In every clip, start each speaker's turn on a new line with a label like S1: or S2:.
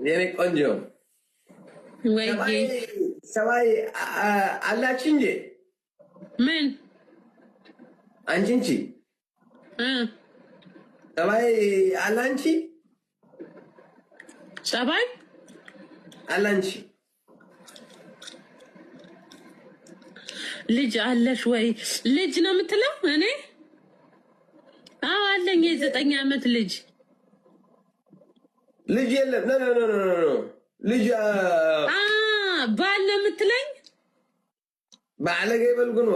S1: የኔ ቆንጆ
S2: ወይ
S1: ሰማይ አላችሁ እንጂ
S2: ምን
S1: አንቺ እንጂ ሰማይ አላንቺ
S2: ሰማይ
S1: አላንቺ
S2: ልጅ አለሽ ወይ ልጅ ነው የምትለው? እኔ አዎ አለኝ የ9 ዓመት ልጅ
S1: የለም ኖ ልጅ
S2: ባል ነው የምትለኝ?
S1: ባለገ ይበልጉንዋ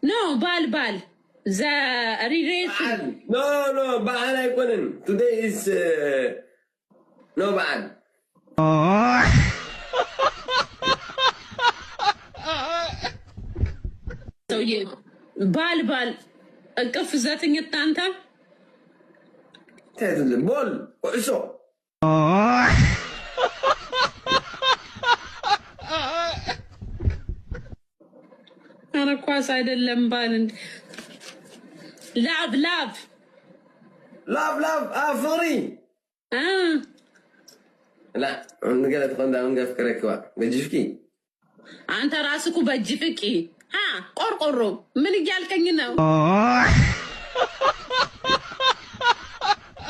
S2: ኖ ባል ዘ ሪሬት
S1: ኖ ባል አይቆንን ቱዴይ ኢዝ ኖ ባል
S2: ሰውዬ ባል እቅፍ ዘትኝት አንተ
S1: ተዝል ቦል ቆይሶ
S2: አረ ኳስ አይደለም ባል እንዴ ላብ
S1: ፍሪ لا እንገለ ተቆንዳ እንገፍ ከረክዋ በጅፍኪ
S2: አንተ ራስኩ በጅፍቂ ቆርቆሮ ምን እያልከኝ ነው?